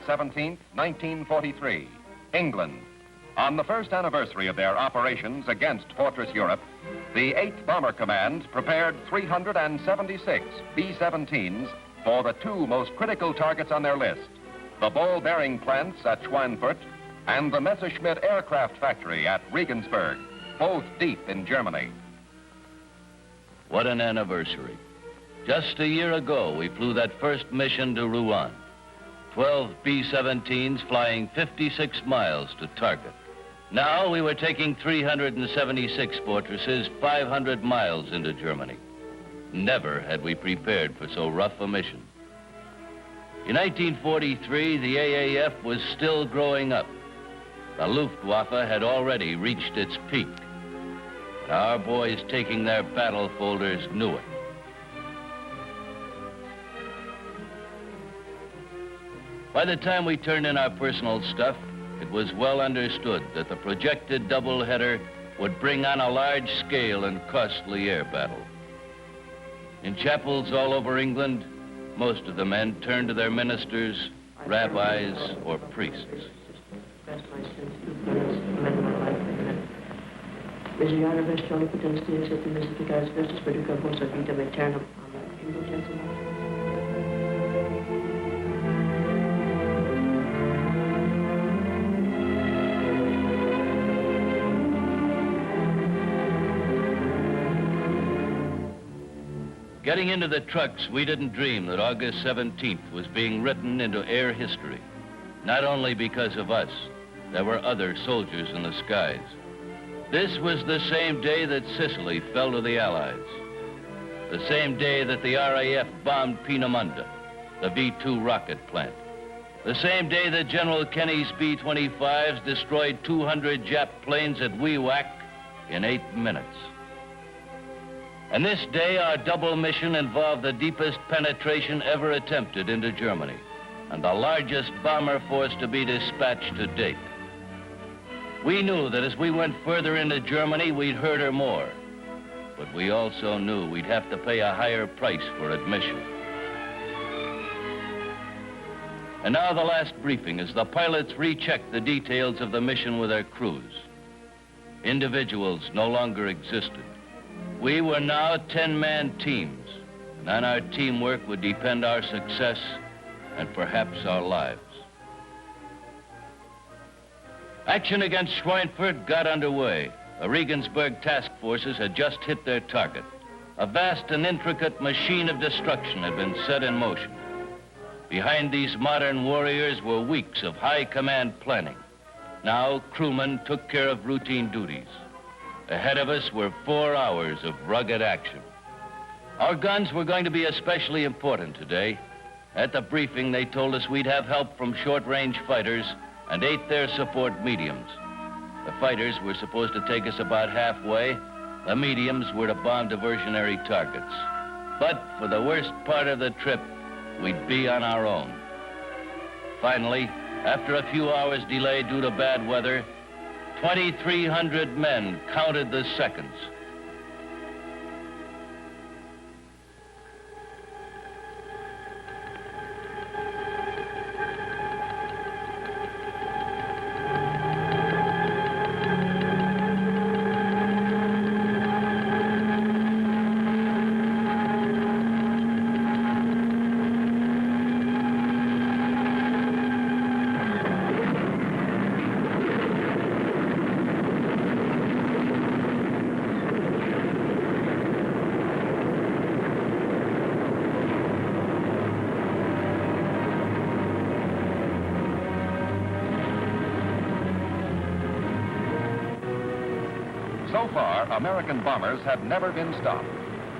17, 1943, England. On the first anniversary of their operations against Fortress Europe, the 8th Bomber Command prepared 376 B-17s for the two most critical targets on their list, the ball bearing plants at Schweinfurt and the Messerschmitt aircraft factory at Regensburg, both deep in Germany. What an anniversary. Just a year ago, we flew that first mission to Rouen. 12 B-17s flying 56 miles to target. Now we were taking 376 fortresses 500 miles into Germany. Never had we prepared for so rough a mission. In 1943, the AAF was still growing up. The Luftwaffe had already reached its peak. But our boys taking their battle folders knew it. By the time we turned in our personal stuff, it was well understood that the projected double-header would bring on a large-scale and costly air battle. In chapels all over England, most of the men turned to their ministers, rabbis, or priests. Getting into the trucks, we didn't dream that August 17th was being written into air history. Not only because of us, there were other soldiers in the skies. This was the same day that Sicily fell to the Allies. The same day that the RAF bombed Peenemünde, the V-2 rocket plant. The same day that General Kenny's B-25s destroyed 200 Jap planes at Wewak in 8 minutes. And this day, our double mission involved the deepest penetration ever attempted into Germany, and the largest bomber force to be dispatched to date. We knew that as we went further into Germany, we'd hurt her more. But we also knew we'd have to pay a higher price for admission. And now the last briefing as the pilots rechecked the details of the mission with their crews. Individuals no longer existed. We were now 10-man teams, and on our teamwork would depend our success and perhaps our lives. Action against Schweinfurt got underway. The Regensburg task forces had just hit their target. A vast and intricate machine of destruction had been set in motion. Behind these modern warriors were weeks of high command planning. Now crewmen took care of routine duties. Ahead of us were 4 hours of rugged action. Our guns were going to be especially important today. At the briefing, they told us we'd have help from short-range fighters and 8 air support mediums. The fighters were supposed to take us about halfway. The mediums were to bomb diversionary targets. But for the worst part of the trip, we'd be on our own. Finally, after a few hours delay due to bad weather, 2,300 men counted the seconds. So far, American bombers had never been stopped.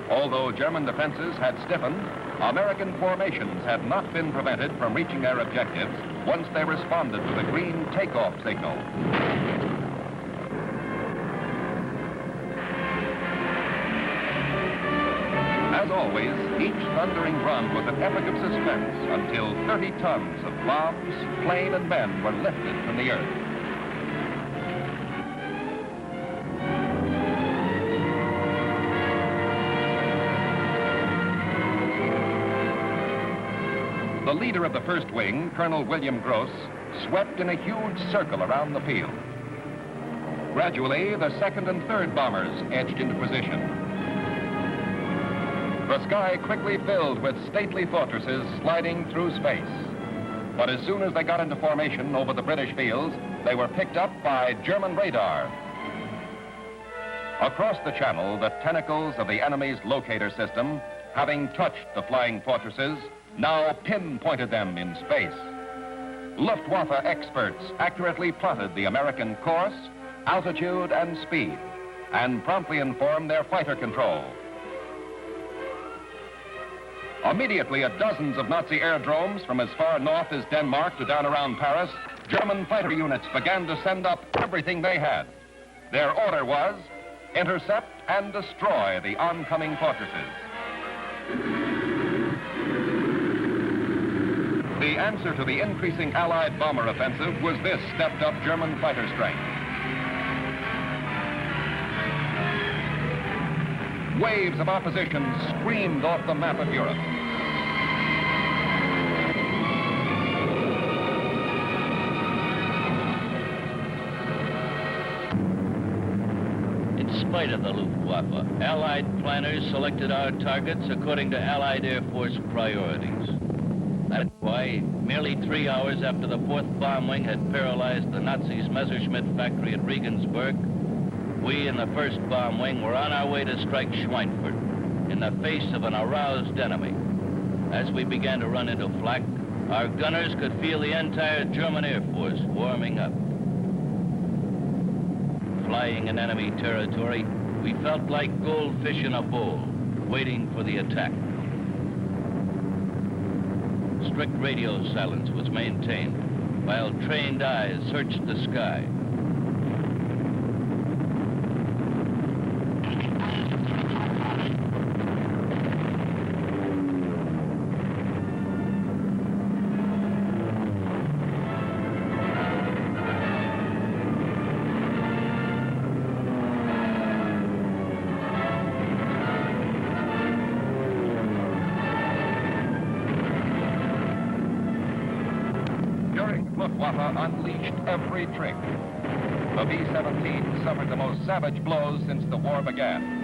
Although German defenses had stiffened, American formations had not been prevented from reaching their objectives once they responded to the green takeoff signal. As always, each thundering drum was an epic of suspense until 30 tons of bombs, plane, and men were lifted from the earth. The leader of the first wing, Colonel William Gross, swept in a huge circle around the field. Gradually, the second and third bombers edged into position. The sky quickly filled with stately fortresses sliding through space. But as soon as they got into formation over the British fields, they were picked up by German radar. Across the channel, the tentacles of the enemy's locator system, having touched the flying fortresses, now pinpointed them in space. Luftwaffe experts accurately plotted the American course, altitude, and speed, and promptly informed their fighter control. Immediately at dozens of Nazi aerodromes from as far north as Denmark to down around Paris, German fighter units began to send up everything they had. Their order was, intercept and destroy the oncoming fortresses. The answer to the increasing Allied bomber offensive was this stepped-up German fighter strength. Waves of opposition screamed off the map of Europe. In spite of the Luftwaffe, Allied planners selected our targets according to Allied Air Force priorities. That's why, merely 3 hours after the 4th Bomb Wing had paralyzed the Nazis' Messerschmitt factory at Regensburg, we in the 1st Bomb Wing were on our way to strike Schweinfurt in the face of an aroused enemy. As we began to run into flak, our gunners could feel the entire German Air Force warming up. Flying in enemy territory, we felt like goldfish in a bowl, waiting for the attack. Strict radio silence was maintained, while trained eyes searched the sky. Luftwaffe unleashed every trick. The B-17 suffered the most savage blows since the war began.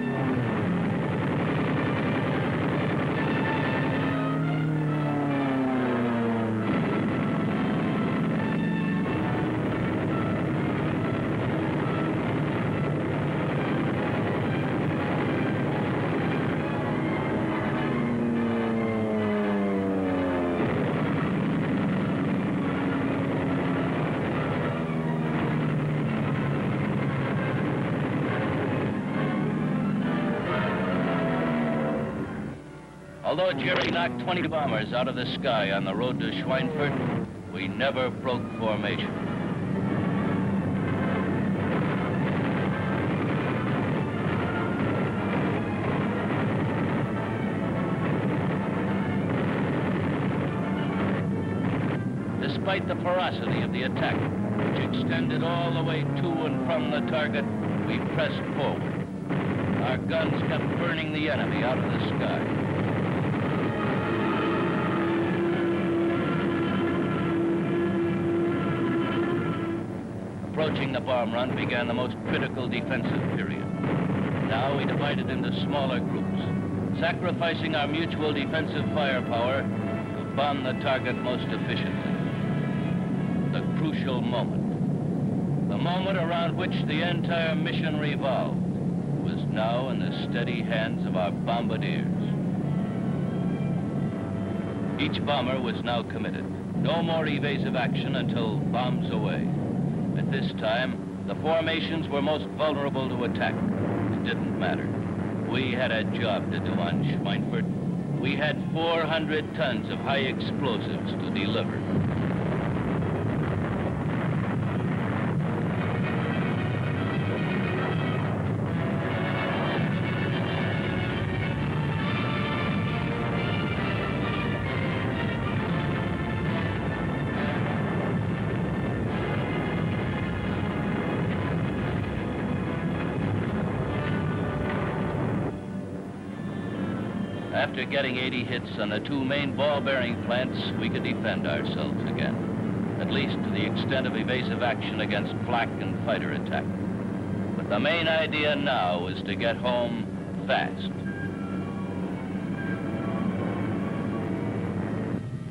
Although Jerry knocked 20 bombers out of the sky on the road to Schweinfurt, we never broke formation. Despite the ferocity of the attack, which extended all the way to and from the target, we pressed forward. Our guns kept burning the enemy out of the sky. Approaching the bomb run began the most critical defensive period. Now we divided into smaller groups, sacrificing our mutual defensive firepower to bomb the target most efficiently. The crucial moment, the moment around which the entire mission revolved, was now in the steady hands of our bombardiers. Each bomber was now committed. No more evasive action until bombs away. At this time, the formations were most vulnerable to attack. It didn't matter. We had a job to do on Schweinfurt. We had 400 tons of high explosives to deliver. After getting 80 hits on the two main ball-bearing plants, we could defend ourselves again, at least to the extent of evasive action against flak and fighter attack. But the main idea now is to get home fast.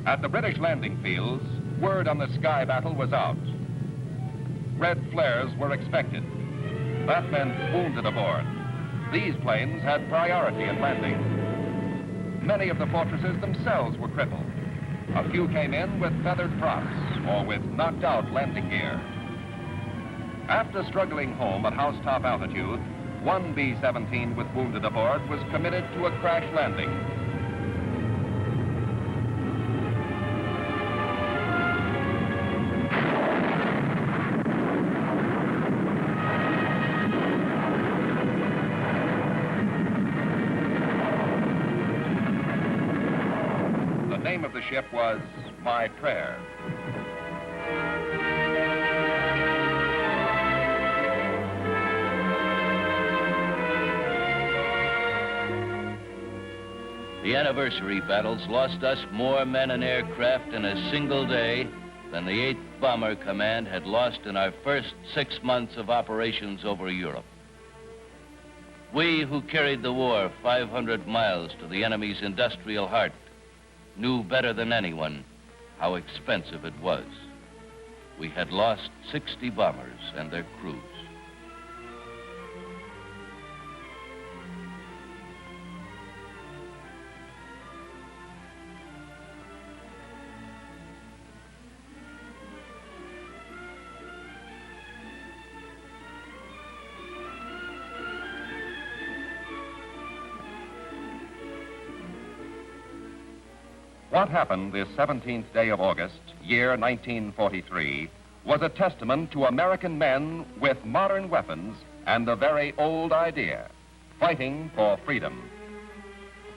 At the British landing fields, word on the sky battle was out. Red flares were expected. That meant wounded aboard. These planes had priority in landing. Many of the fortresses themselves were crippled. A few came in with feathered props or with knocked-out landing gear. After struggling home at housetop altitude, one B-17 with wounded aboard was committed to a crash landing. The name of the ship was My Prayer. The anniversary battles lost us more men and aircraft in a single day than the 8th Bomber Command had lost in our first 6 months of operations over Europe. We who carried the war 500 miles to the enemy's industrial heart knew better than anyone how expensive it was. We had lost 60 bombers and their crews. What happened this 17th day of August, year 1943, was a testament to American men with modern weapons and a very old idea, fighting for freedom.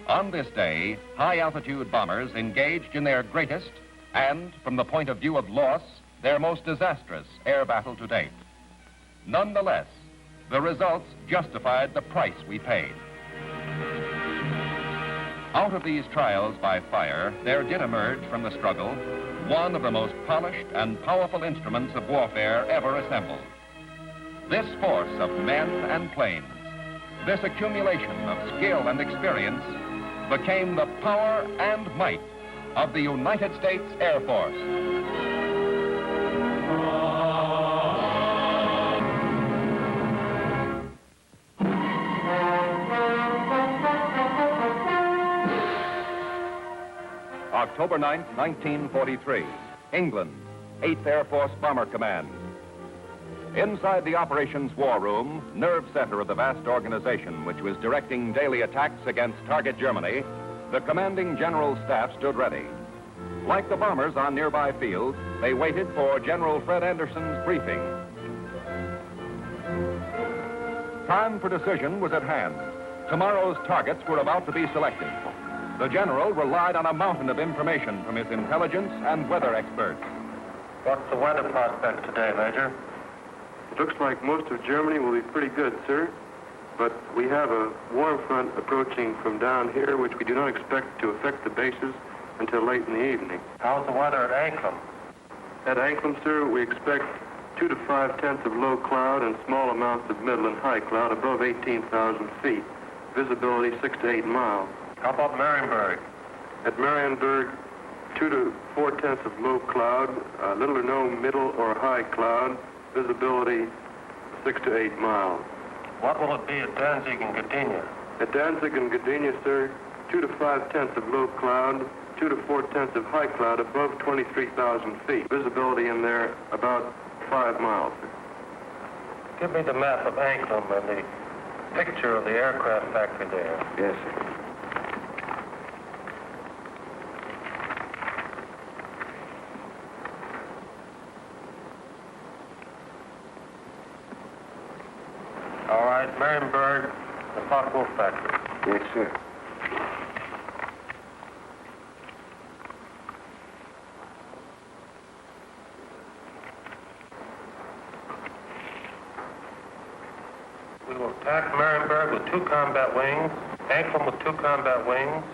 On this day, high-altitude bombers engaged in their greatest and, from the point of view of loss, their most disastrous air battle to date. Nonetheless, the results justified the price we paid. Out of these trials by fire, there did emerge from the struggle one of the most polished and powerful instruments of warfare ever assembled. This force of men and planes, this accumulation of skill and experience, became the power and might of the United States Air Force. October 9, 1943, England, 8th Air Force Bomber Command. Inside the operations war room, nerve center of the vast organization which was directing daily attacks against target Germany, the commanding general staff stood ready. Like the bombers on nearby fields, they waited for General Fred Anderson's briefing. Time for decision was at hand. Tomorrow's targets were about to be selected. The general relied on a mountain of information from his intelligence and weather experts. What's the weather prospect today, Major? It looks like most of Germany will be pretty good, sir. But we have a warm front approaching from down here, which we do not expect to affect the bases until late in the evening. How's the weather at Anklam? At Anklam, sir, we expect 2 to 5 tenths of low cloud and small amounts of middle and high cloud above 18,000 feet. Visibility 6 to 8 miles. How about Marienburg? At Marienburg, 2 to 4 tenths of low cloud, little or no middle or high cloud, visibility 6 to 8 miles. What will it be at Danzig and Gdynia? At Danzig and Gdynia, sir, 2 to 5 tenths of low cloud, 2 to 4 tenths of high cloud above 23,000 feet. Visibility in there about 5 miles. Give me the map of Anklam and the picture of the aircraft factory there. Yes, sir. All right, Marienburg, the Focke-Wulf factory. Yes, sir. We will attack Marienburg with 2 combat wings Anklam with 2 combat wings,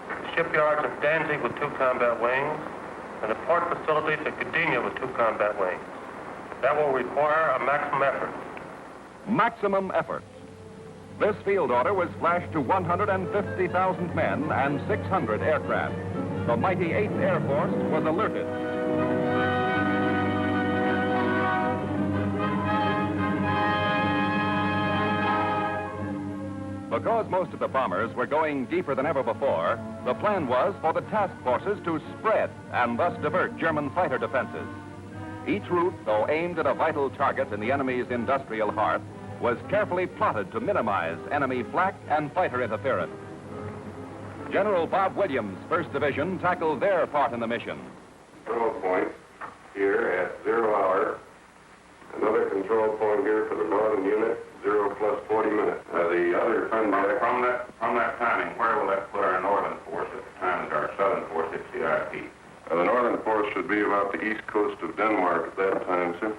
the shipyards of Danzig with 2 combat wings, and the port facilities at Gdynia with 2 combat wings. That will require a maximum effort. Maximum effort. This field order was flashed to 150,000 men and 600 aircraft. The mighty 8th Air Force was alerted. Because most of the bombers were going deeper than ever before, the plan was for the task forces to spread and thus divert German fighter defenses. Each route, though aimed at a vital target in the enemy's industrial heart, was carefully plotted to minimize enemy flak and fighter interference. General Bob Williams' 1st Division tackled their part in the mission. Control point here at 0 hour. Another control point here for the northern unit, 0 plus 40 minutes. The other from that timing, where will that put our northern force at the time that our southern force hits the IP? The northern force should be about the east coast of Denmark at that time, sir.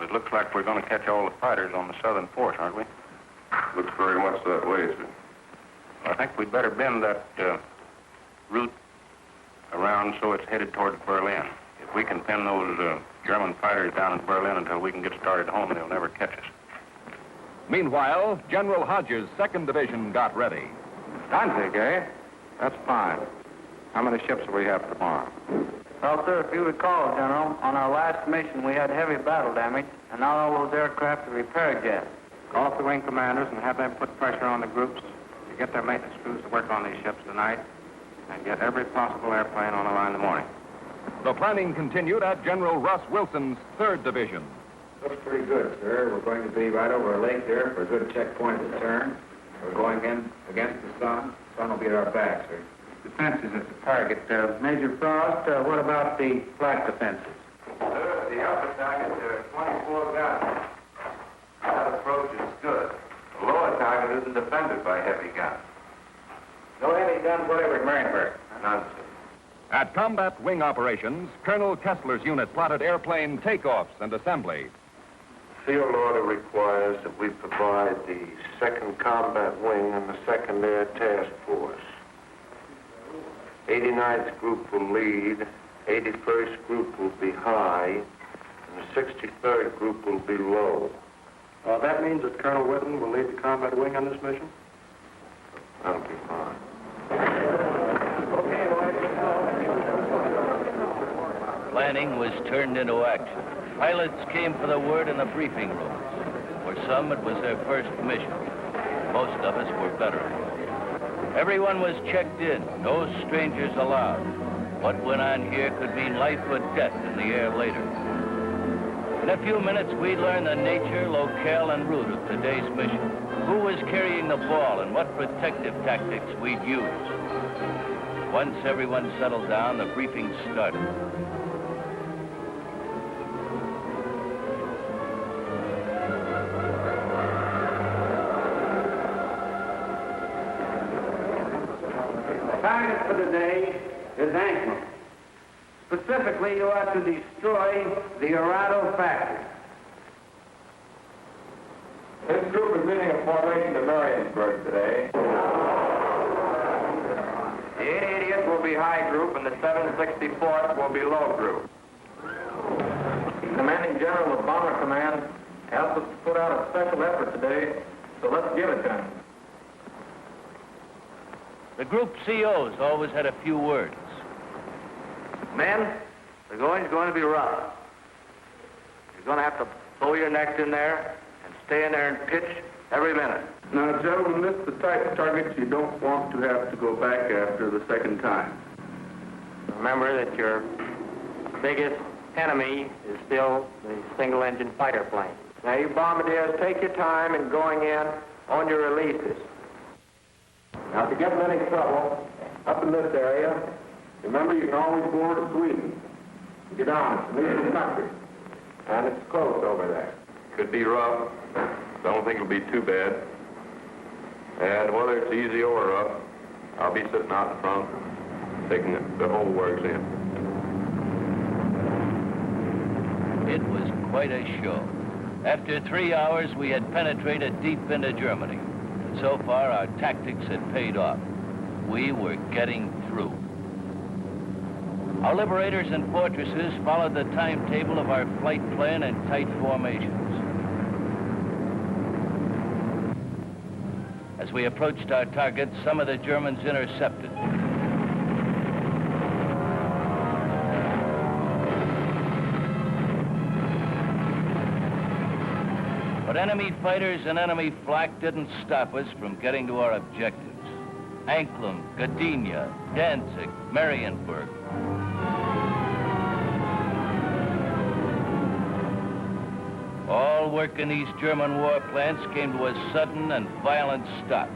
It looks like we're going to catch all the fighters on the southern force, aren't we? Looks very much that way, sir. Well, I think we'd better bend that route around so it's headed toward Berlin. If we can pin those German fighters down in Berlin until we can get started home, they'll never catch us. Meanwhile, General Hodges' 2nd Division got ready. Danzig, eh? That's fine. How many ships do we have tomorrow? Well, sir, if you recall, General, on our last mission we had heavy battle damage, and not all those aircraft are repaired yet. Call up the wing commanders and have them put pressure on the groups to get their maintenance crews to work on these ships tonight and get every possible airplane on the line in the morning. The planning continued at General Russ Wilson's 3rd Division. Looks pretty good, sir. We're going to be right over a lake there for a good checkpoint to turn. We're going in against the sun. The sun will be at our back, sir. Defenses at the target. Major Frost, what about the flak defenses? Sir, the upper target, 24 guns. That approach is good. The lower target isn't defended by heavy guns. No heavy guns whatever at Marienburg. None, sir. At combat wing operations, Colonel Kessler's unit plotted airplane takeoffs and assembly. Field order requires that we provide the 2nd Combat Wing and the 2nd Air Task Force. 89th Group will lead, 81st Group will be high, and the 63rd Group will be low. That means that Colonel Whitten will lead the Combat Wing on this mission? That'll be fine. Planning was turned into action. Pilots came for the word in the briefing rooms. For some, it was their first mission. Most of us were veterans. Everyone was checked in, no strangers allowed. What went on here could mean life or death in the air later. In a few minutes, we'd learn the nature, locale, and route of today's mission. Who was carrying the ball and what protective tactics we'd use. Once everyone settled down, the briefing started. The target for today is Anklam. Specifically, you are to destroy the Arado factory. This group is leading a formation to Marienburg today. The 80th will be high group and the 764th will be low group. Commanding General of Bomber Command asked us to put out a special effort today, so let's give it to him. The group COs always had a few words. Men, the going's going to be rough. You're going to have to throw your necks in there and stay in there and pitch every minute. Now, gentlemen, this is the type of target you don't want to have to go back after the second time. Remember that your biggest enemy is still the single-engine fighter plane. Now, you bombardiers, take your time in going in on your releases. Now, if you get in any trouble up in this area, remember you can always board Sweden. Get on, it's an easy country. And it's close over there. Could be rough. Don't think it'll be too bad. And whether it's easy or rough, I'll be sitting out in front, taking the whole works in. It was quite a show. After 3 hours, we had penetrated deep into Germany. And so far, our tactics had paid off. We were getting through. Our liberators and fortresses followed the timetable of our flight plan in tight formations. As we approached our target, some of the Germans intercepted. But enemy fighters and enemy flak didn't stop us from getting to our objectives. Anklam, Gdynia, Danzig, Marienburg. All work in these German war plants came to a sudden and violent stop.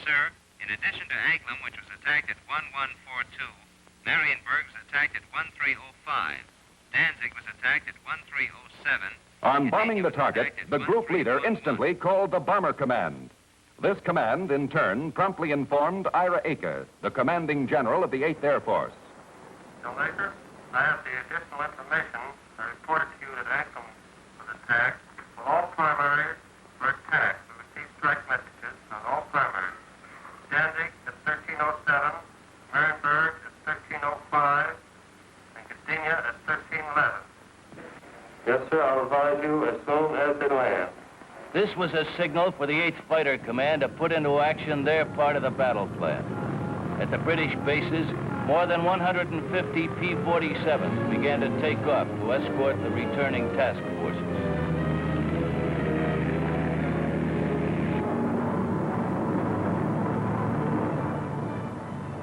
Sir, in addition to Anklam, which was attacked at 1142, Marienburg was attacked at 1305. Danzig was attacked at 1307. On bombing the target, the group leader instantly called the Bomber Command. This command, in turn, promptly informed Ira Eker, the commanding general of the 8th Air Force. Laker, I have the additional information. I reported to you that Anklam was attacked. Well, all primaries were attacked. We received strike messages on all primaries. Danzig at 1307, Marienburg at 1305, and Gdynia at 1311. Yes, sir, I'll advise you as soon as they land. This was a signal for the 8th Fighter Command to put into action their part of the battle plan. At the British bases, more than 150 P-47s began to take off to escort the returning task forces.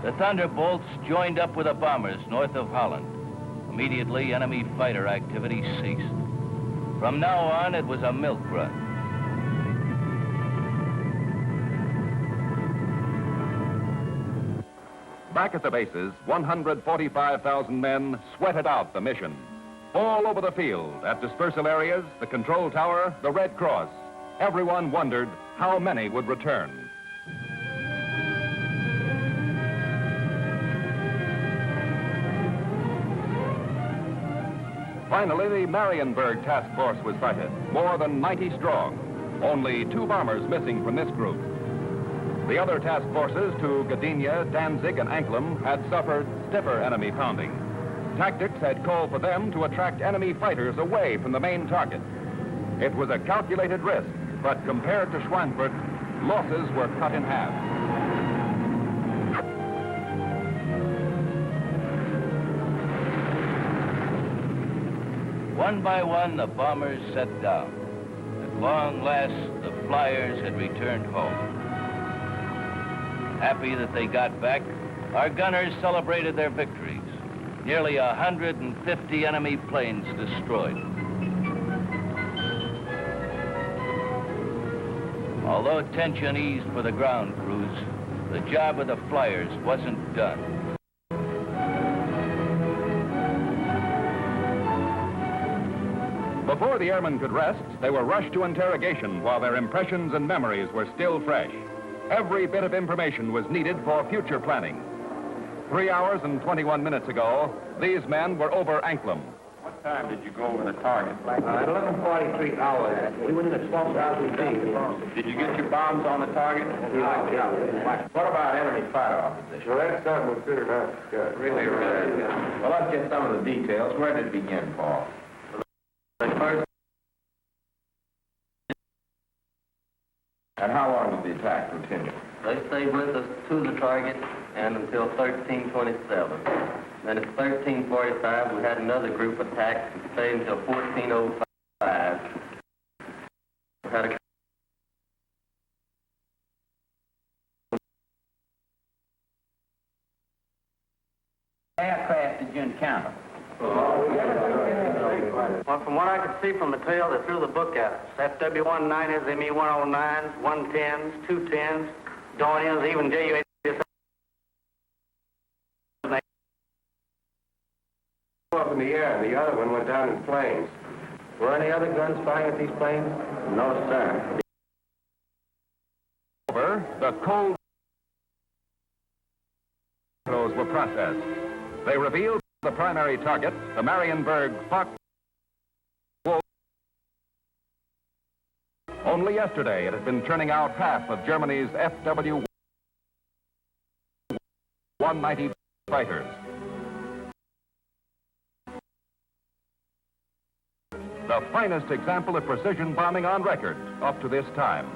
The Thunderbolts joined up with the bombers north of Holland. Immediately, enemy fighter activity ceased. From now on, it was a milk run. Back at the bases, 145,000 men sweated out the mission. All over the field, at dispersal areas, the control tower, the Red Cross, everyone wondered how many would return. Finally, the Marienburg task force was sighted, more than 90 strong. Only 2 bombers missing from this group. The other task forces to Gdynia, Danzig, and Anklam had suffered stiffer enemy pounding. Tactics had called for them to attract enemy fighters away from the main target. It was a calculated risk, but compared to Schweinfurt, losses were cut in half. One by one, the bombers set down. At long last, the flyers had returned home. Happy that they got back, our gunners celebrated their victories. Nearly 150 enemy planes destroyed. Although tension eased for the ground crews, the job of the flyers wasn't done. Before the airmen could rest, they were rushed to interrogation while their impressions and memories were still fresh. Every bit of information was needed for future planning. 3 hours and 21 minutes ago, these men were over Anklam. What time did you go over the target? At 11:43 hours, we went in at 12,000 feet. Did you get your bombs on the target? Yeah. What about enemy fighter opposition? Well, that's something we figured out. Good. Really? Well, let's get some of the details. Where did it begin, Paul? And how long did the attack continue? They stayed with us to the target and until 1327. Then at 1345, we had another group attack and stayed until 1405. We had a Aircraft did you encounter? Well, from what I could see from the tail, they threw the book at us. FW-190s, ME-109s, 110s, 210s, Dorniers, even JU-87s. Up in the air, and the other one went down in flames. Were any other guns firing at these planes? No, sir. over, the cold photos were processed. They revealed the primary target, the Marienburg Fox. Only yesterday, it had been turning out half of Germany's FW-190 fighters. The finest example of precision bombing on record up to this time.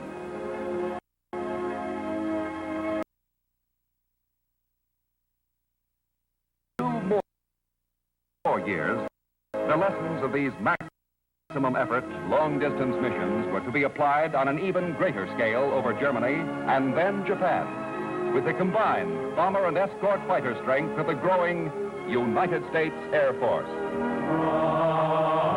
More years, the lessons of these maximum effort, long-distance missions were to be applied on an even greater scale over Germany and then Japan, with the combined bomber and escort fighter strength of the growing United States Air Force.